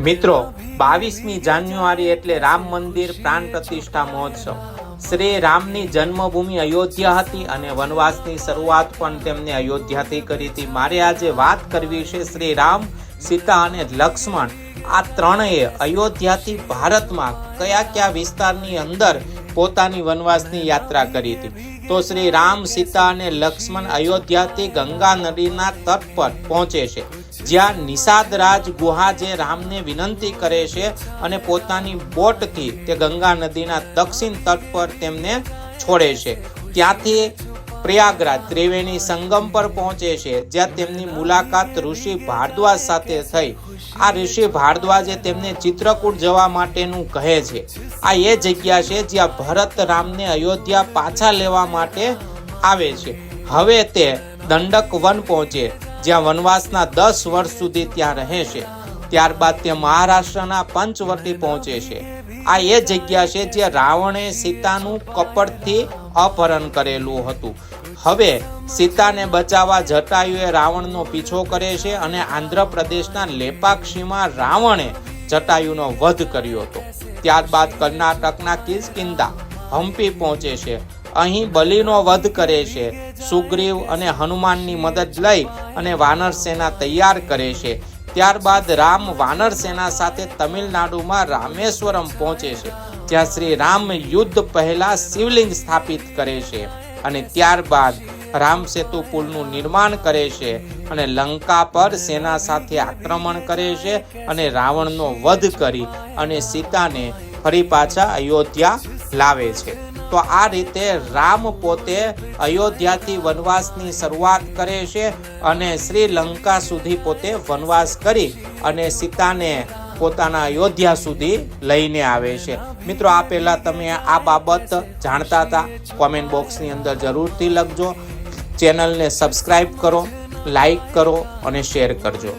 મિત્રો 22મી જાન્યુઆરી એટલે રામ મંદિર પ્રાણ પ્રતિષ્ઠા મહોત્સવ। શ્રી રામની જન્મભૂમિ અયોધ્યા હતી અને વનવાસની શરૂઆત પણ તેમને અયોધ્યાથી કરી હતી। મારે આજે વાત કરવી છે શ્રી રામ, સીતા અને લક્ષ્મણ આ ત્રણેય અયોધ્યાથી ભારતમાં કયા કયા વિસ્તારની અંદર પોતાની વનવાસની યાત્રા કરી હતી। તો શ્રી રામ, સીતા અને લક્ષ્મણ અયોધ્યાથી ગંગા નદીના તટ પર પહોંચે છે, જ્યાં નિષાદ રાજ ગુહા જે રામને વિનંતી કરે છે અને પોતાની બોટથી તે ગંગા નદીના દક્ષિણ તટ પર તેમને છોડે છે। ત્યાંથી પ્રયાગરાજ ત્રિવેણી સંગમ પર પહોંચે છે, જ્યાં તેમની મુલાકાત ઋષિ ભારદ્વાજ સાથે થઈ। આ ઋષિ ભારદ્વાજે તેમને ચિત્રકૂટ જવા માટેનું કહે છે। આ એ જગ્યા છે જ્યાં ભરત રામને અયોધ્યા પાછા લેવા માટે આવે છે। હવે તે દંડક વન પહોંચે, જ્યાં વનવાસના 10 વર્ષ સુધી ત્યાં રહે છે। ત્યારબાદ તે મહારાષ્ટ્રના પંચવટી પહોંચે છે। આ એ જગ્યા છે જ્યાં રાવણે સીતાનું કપટથી અપહરણ કરેલું હતું। હવે સીતાને બચાવવા જટાયુએ રાવણનો પીછો કરે છે અને આંધ્રપ્રદેશના લેપાક્ષીમાં રાવણે જટાયુનો વધ કર્યો હતો। ત્યારબાદ કર્ણાટકના કિષ્કિંધા હમ્પી પહોંચે છે। અહીં બલિનો વધ કરે છે। સુગ્રીવ અને હનુમાનની મદદ લઈ અને વાનર સેના તૈયાર કરે છે। ત્યારબાદ રામ વાનર સેના સાથે તમિલનાડુમાં રામેશ્વરમ પહોંચે છે, જ્યાં શ્રી રામ યુદ્ધ પહેલા શિવલિંગ સ્થાપિત કરે છે અને ત્યારબાદ રામ સેતુ પુલનું નિર્માણ કરે છે અને લંકા પર સેના સાથે આક્રમણ કરે છે અને રાવણનો વધ કરી અને સીતાને ફરી પાછા અયોધ્યા લાવે છે। તો આ રીતે રામ પોતે અયોધ્યાથી વનવાસની શરૂઆત કરે છે અને શ્રીલંકા સુધી પોતે વનવાસ કરી અને સીતાને પોતાના અયોધ્યા સુધી લઈને આવે છે। મિત્રો, આ પહેલા તમે આ બાબત જાણતા હતા? કોમેન્ટ બોક્સની અંદર જરૂરથી લખજો। ચેનલને સબસ્ક્રાઇબ કરો, લાઈક કરો અને શેર કરજો।